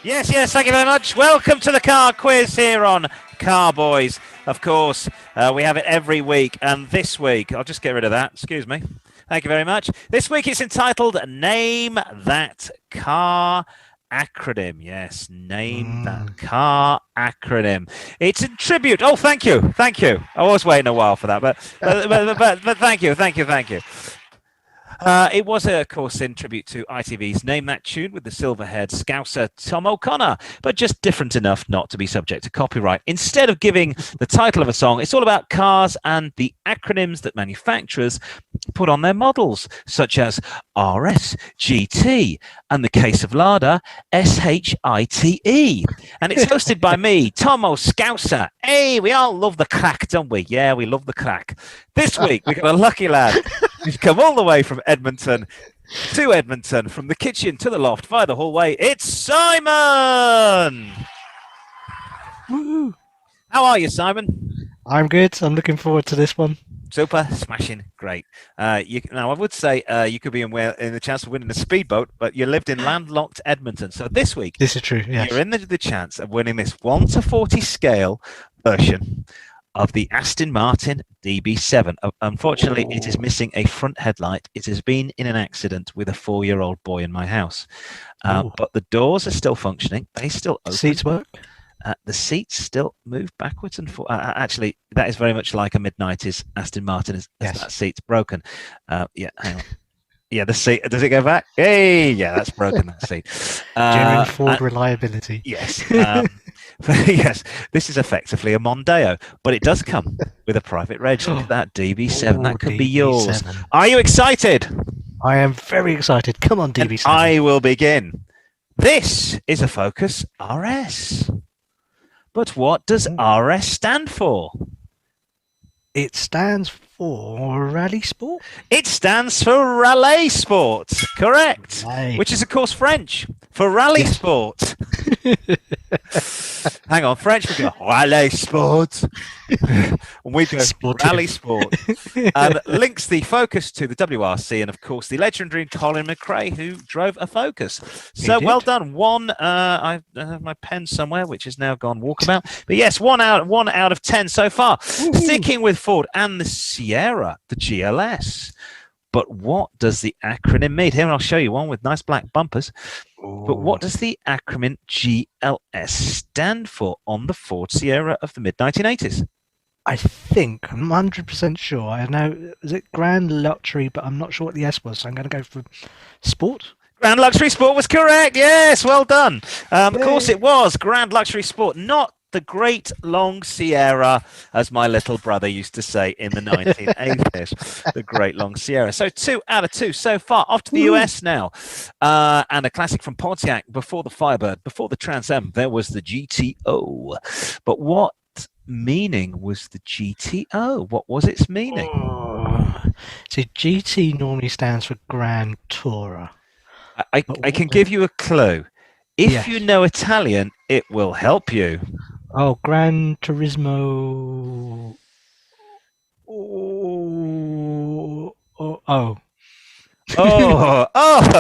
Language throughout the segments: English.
Yes, yes, thank you very much. Welcome to the car quiz here on Car-Boyz. Of course, we have it every week, and this week, I'll just get rid of that, excuse me. Thank you very much. This week it's entitled Name That Car Acronym. Yes, name that car acronym. It's a tribute. Oh, thank you. Thank you. I was waiting a while for that, but thank you. Thank you. Thank you. It was, of course, in tribute to ITV's Name That Tune with the silver-haired Scouser Tom O'Connor, but just different enough not to be subject to copyright. Instead of giving the title of a song, it's all about cars and the acronyms that manufacturers put on their models, such as RS, GT, and the case of Lada, SHITE. And it's hosted by me, Tom O'Scouser. Hey, we all love the crack, don't we? Yeah, we love the crack. This week, we've got a lucky lad who's come all the way from Edmonton to Edmonton, from the kitchen to the loft via the hallway. It's Simon! Woo. How are you, Simon? I'm good. I'm looking forward to this one. Super, smashing, great. Now, I would say you could be in the chance of winning a speedboat, but you lived in landlocked Edmonton. So this week, this is true. Yes. You're in the chance of winning this 1:40 scale version of the Aston Martin DB7. Unfortunately, it is missing a front headlight. It has been in an accident with a 4-year-old boy in my house. But the doors are still functioning. They still open. Seats work? The seats still move backwards and forwards. Actually, that is very much like a mid-90s Aston Martin as that seat's broken. Yeah, hang on. Yeah, the seat, does it go back? Hey, yeah, that's broken, that seat. Genuine Ford reliability. Yes. Yes, this is effectively a Mondeo, but it does come with a private reg. Look at that, DB7. That could be yours. Are you excited? I am very excited. Come on, DB7. And I will begin. This is a Focus RS. But what does RS stand for? It stands for Rally Sport? It stands for Rally Sport, correct. Right. Which is, of course, French for Rally Sport. Hang on, French, we go Rally Sport. And we go Rally Sport. Links the Focus to the WRC and, of course, the legendary Colin McRae, who drove a Focus. So well done. One, I have my pen somewhere, which has now gone walkabout. But yes, one out of 10 so far. Ooh. Sticking with Ford and the Sierra, the GLS. But what does the acronym mean? Here, I'll show you one with nice black bumpers. Ooh. But what does the acronym GLS stand for on the Ford Sierra of the mid-1980s? I think, I'm 100% sure. I know, is it Grand Luxury, but I'm not sure what the S was, so I'm going to go for Sport. Grand Luxury Sport was correct. Yes, well done. Of course it was Grand Luxury Sport, not the Great Long Sierra, as my little brother used to say in the 1980s. The Great Long Sierra. So 2 out of 2 so far. Off to the US now. And a classic from Pontiac. Before the Firebird, before the Trans Am, there was the GTO. But what meaning was the GTO? What was its meaning? So GT normally stands for Grand Tourer. I can give you a clue. If you know Italian, it will help you. Oh, Gran Turismo. Oh,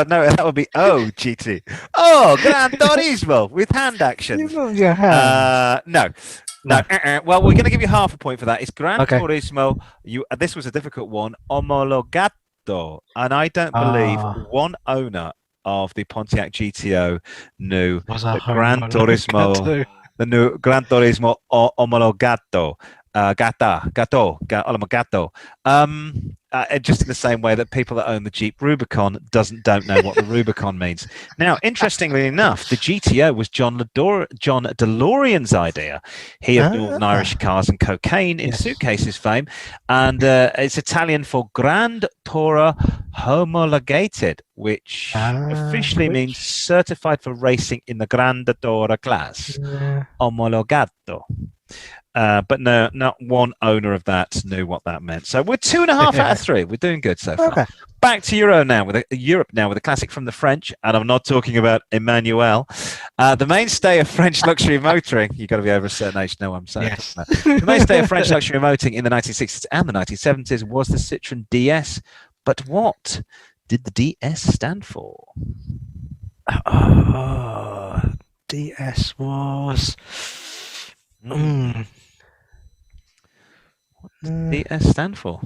no, that would be GT. Oh, Gran Turismo with hand actions. No. Well, we're going to give you half a point for that. It's Gran Turismo. This was a difficult one. Omologato. And I don't believe one owner of the Pontiac GTO knew the Gran Turismo, the new Gran Turismo Omologato, Omologato. Just in the same way that people that own the Jeep Rubicon don't know what the Rubicon means. Now, interestingly enough, the GTO was John DeLorean's idea. He of Northern Irish cars and cocaine in suitcases fame, and it's Italian for Grand Tourer Homologated, which officially means certified for racing in the Grande Tourer class. Omologato. But no, not one owner of that knew what that meant. So we're 2.5 out of 3. We're doing good so far. Back to Europe now with a classic from the French, and I'm not talking about Emmanuel. The mainstay of French luxury motoring. You've got to be over a certain age to know what I'm saying. Yes. The mainstay of French luxury motoring in the 1960s and the 1970s was the Citroën DS. But what did the DS stand for? DS was. What does DS stand for?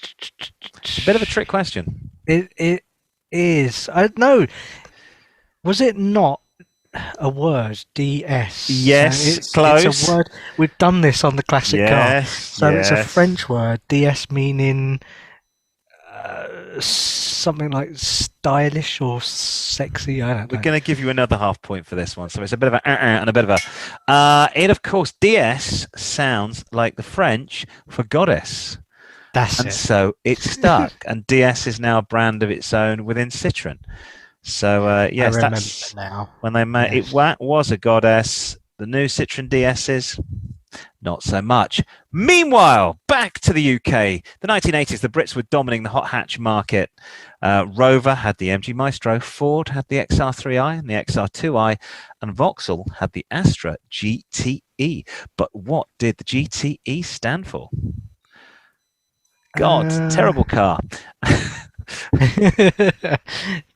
It's a bit of a trick question. It is. I don't know. Was it not a word? DS. Yes, So close. it's a word. We've done this on the classic car. So it's a French word. DS meaning something like stylish or sexy. I don't know. We're going to give you another half point for this one. So it's a bit of a and a bit of a. It, of course, DS sounds like the French for goddess. That's and it. So it stuck. And DS is now a brand of its own within Citroën. So, yes, I remember that's now. when they made Yes. it was a goddess. The new Citroën DSs, not so much. Meanwhile, back to the UK. The 1980s, the Brits were dominating the hot hatch market. Rover had the MG Maestro, Ford had the XR3i and the XR2i, and Vauxhall had the Astra GTE. But what did the GTE stand for? God, terrible car.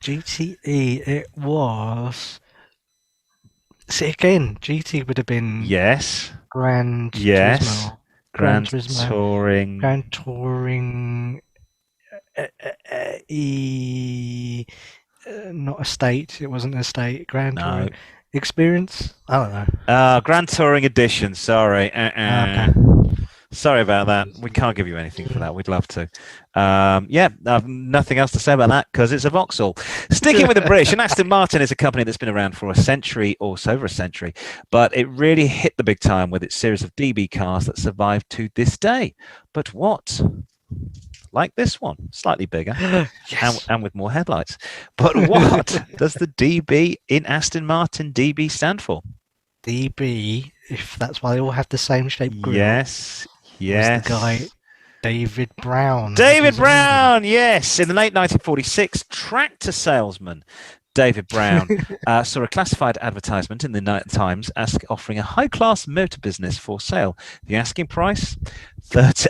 GTE, it was. See, again, GT would have been Grand Turismo. Grand Turismo. Touring. Grand Touring. Not Estate. It wasn't Estate. Grand Touring. Experience? I don't know. Grand Touring Edition. Sorry. Okay. Sorry about that. We can't give you anything for that. We'd love to. I've nothing else to say about that because it's a Vauxhall. Sticking with the British, and Aston Martin is a company that's been around for a century or so over a century, but it really hit the big time with its series of DB cars that survived to this day. But what? Like this one, slightly bigger Yes. and with more headlights. But what does the DB in Aston Martin DB stand for? DB, if that's why they all have the same shaped grille. Yes. Was the guy David Brown. David Brown, yes. In the late 1946, tractor salesman David Brown saw a classified advertisement in the Times offering a high-class motor business for sale. The asking price,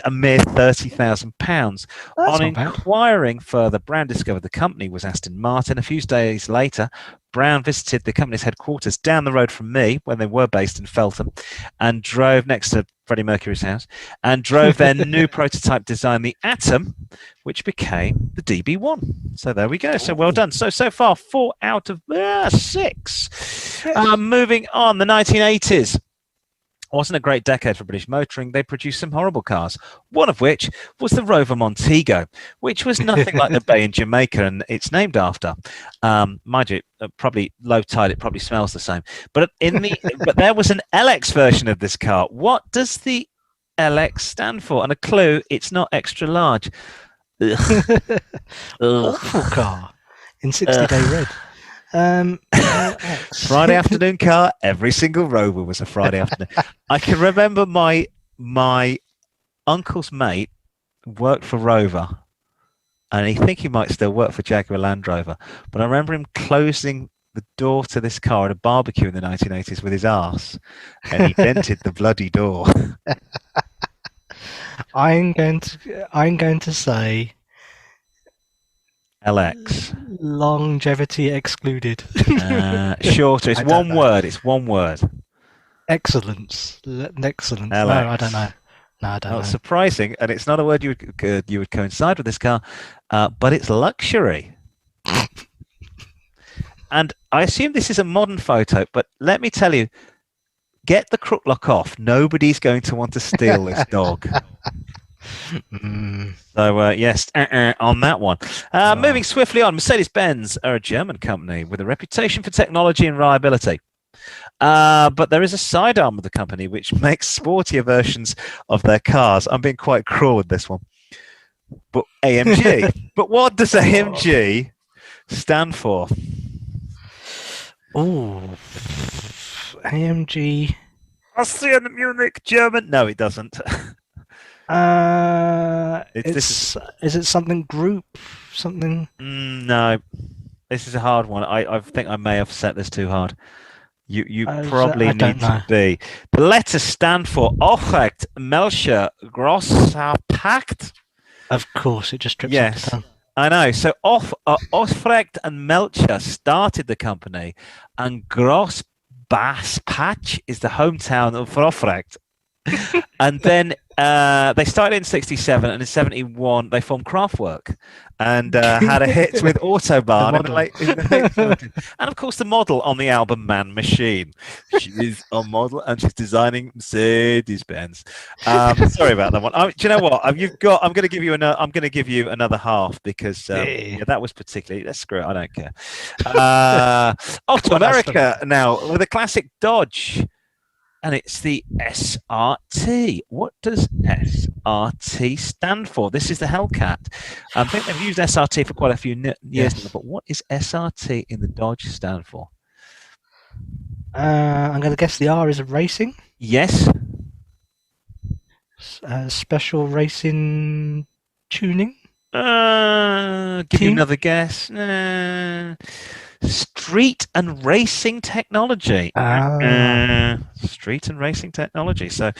a mere £30,000. On inquiring further, Brown discovered the company was Aston Martin. A few days later, Brown visited the company's headquarters down the road from me, when they were based in Feltham, and drove next to Freddie Mercury's house, and drove their new prototype design, the Atom, which became the DB1. So there we go. So well done. So far, 4 out of 6. Yes. Moving on, the 1980s. Wasn't a great decade for British motoring. They produced some horrible cars, one of which was the Rover Montego, which was nothing like the bay in Jamaica, and it's named after. Mind you, probably low tide, it probably smells the same. But but there was an LX version of this car. What does the LX stand for? And a clue, it's not extra large. Awful car in 60-day red. Friday afternoon car. Every single Rover was a Friday afternoon. I can remember my uncle's mate worked for Rover, and he think he might still work for Jaguar Land Rover. But I remember him closing the door to this car at a barbecue in the 1980s with his arse, and he dented the bloody door. I'm going to say LX. Longevity excluded. Shorter. It's one word. It's one word. Excellence. Excellence. LX. No, I don't know. No, I don't know. Surprising, and it's not a word you would coincide with this car, but it's luxury. And I assume this is a modern photo, but let me tell you, get the crook lock off. Nobody's going to want to steal this dog. So, yes, on that one. Moving swiftly on, Mercedes-Benz are a German company with a reputation for technology and reliability. But there is a sidearm of the company which makes sportier versions of their cars. I'm being quite cruel with this one. But AMG. But what does AMG stand for? Oh, AMG. Austrian, Munich, German. No, it doesn't. Is it something group? Something? No, this is a hard one. I think I may have set this too hard. You probably need to be. The letters stand for Ocht Melcher Grosser Pact. Of course, it just trips off the tongue. I know. So Osfrecht and Melcher started the company, and Gross Bass Patch is the hometown of Ofrecht. And then they started in '67, and in '71 they formed Kraftwerk and had a hit with Autobahn in the late 70s. And of course, the model on the album Man Machine. She's a model and she's designing Mercedes Benz. Sorry about that one. Do you know what? I'm going to give you another half because that was particularly. Let's screw it. I don't care. Off to America now with a classic Dodge. And it's the SRT. What does SRT stand for? This is the Hellcat. I think they've used SRT for quite a few years now, but what is SRT in the Dodge stand for? I'm going to guess the R is of racing. Yes. Special racing tuning. Give you another guess. Street and racing technology. Street and racing technology. So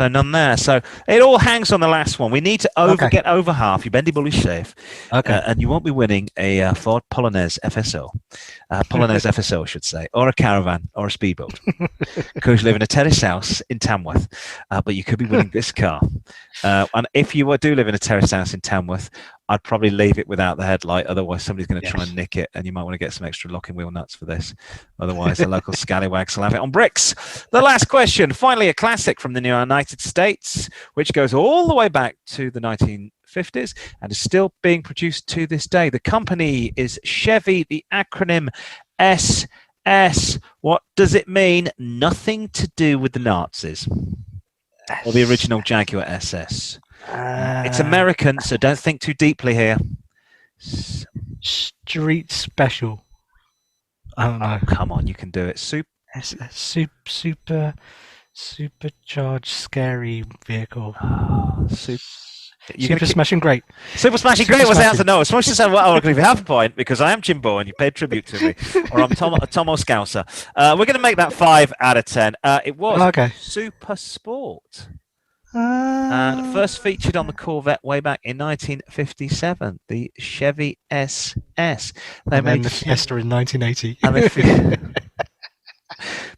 none there. So it all hangs on the last one. We need to get over half. You bendy bully safe. Okay. And you won't be winning a Ford Polonaise FSO. Polonaise FSO, I should say, or a caravan or a speedboat. Because you live in a terrace house in Tamworth, but you could be winning this car. And if you do live in a terrace house in Tamworth, I'd probably leave it without the headlight. Otherwise, somebody's going to try and nick it, and you might want to get some extra locking wheel nuts for this. Otherwise, the local scallywags will have it on bricks. The last question, finally a classic from the United States, which goes all the way back to the 1950s and is still being produced to this day. The company is Chevy, the acronym SS. What does it mean? Nothing to do with the Nazis or the original Jaguar SS. It's American, so don't think too deeply here. Street special. I don't know. Oh, come on, you can do it. Supercharged scary vehicle. Super Smashing Great. Super Smashing Great was the answer. No, I was supposed to say, well, I'll give you half a point because I am Jimbo and you paid tribute to me. Or I'm Tomo Scouser. We're going to make that 5 out of 10. It was Super Sport. And first featured on the Corvette way back in 1957, the Chevy SS. They made the Fiesta in 1980. And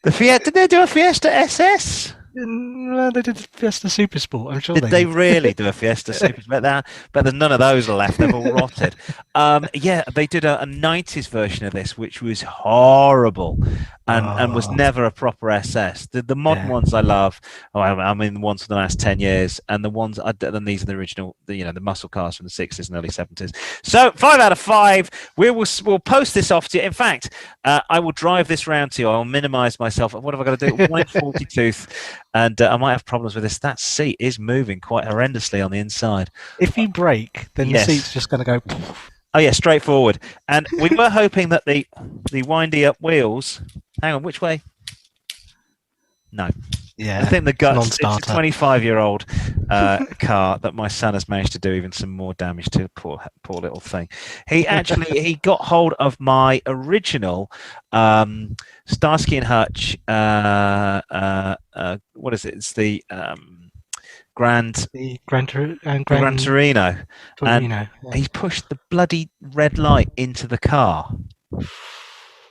the Fiat. Did they do a Fiesta SS? No, they did Fiesta Super Sport. I'm sure did they really do a Fiesta Super Sport? But there's none of those left. They've all rotted. They did a 90s version of this, which was horrible and was never a proper SS. The modern ones I love. I mean, the ones for the last 10 years, and the ones and these are the original. The muscle cars from the 60s and early 70s. So 5 out of 5. We'll post this off to you. In fact, I will drive this round to you. I'll minimise myself. What have I got to do? 140 tooth. And I might have problems with this. That seat is moving quite horrendously on the inside. If you brake, then the seat's just going to go. Oh yeah, straight forward. And we were hoping that the windy up wheels. Hang on, which way? No. Yeah. I think the guts. It's a 25-year-old car that my son has managed to do even some more damage to. Poor little thing. He got hold of my original Starsky and Hutch. What is it? It's the Gran Torino. And he pushed the bloody red light into the car.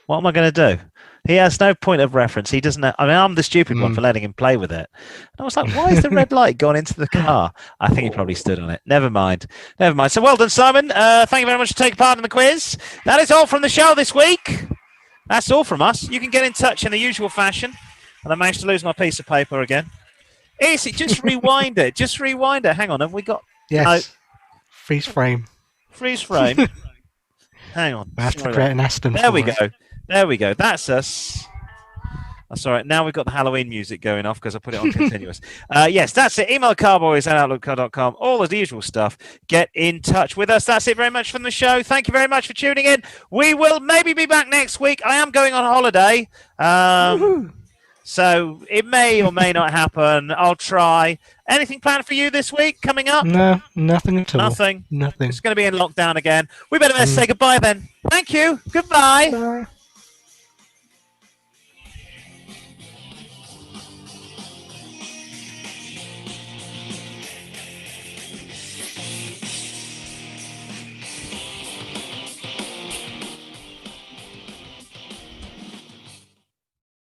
What am I going to do? He has no point of reference. He doesn't know. I mean, I'm the stupid one for letting him play with it. And I was like, why is the red light gone into the car? I think he probably stood on it. Never mind. So well done, Simon. Thank you very much for taking part in the quiz. That is all from the show this week. That's all from us. You can get in touch in the usual fashion. And I managed to lose my piece of paper again. Easy. Just rewind it. Hang on. Have we got... Yes. No. Freeze frame. Hang on. We have to create an Aston. There we go. That's us. That's all right. Now we've got the Halloween music going off because I put it on continuous. Yes, that's it. Email carboys@outlook.com. All the usual stuff. Get in touch with us. That's it very much from the show. Thank you very much for tuning in. We will maybe be back next week. I am going on holiday. So it may or may not happen. I'll try. Anything planned for you this week coming up? No, nothing at all. Nothing. It's going to be in lockdown again. We better say goodbye then. Thank you. Goodbye. Bye.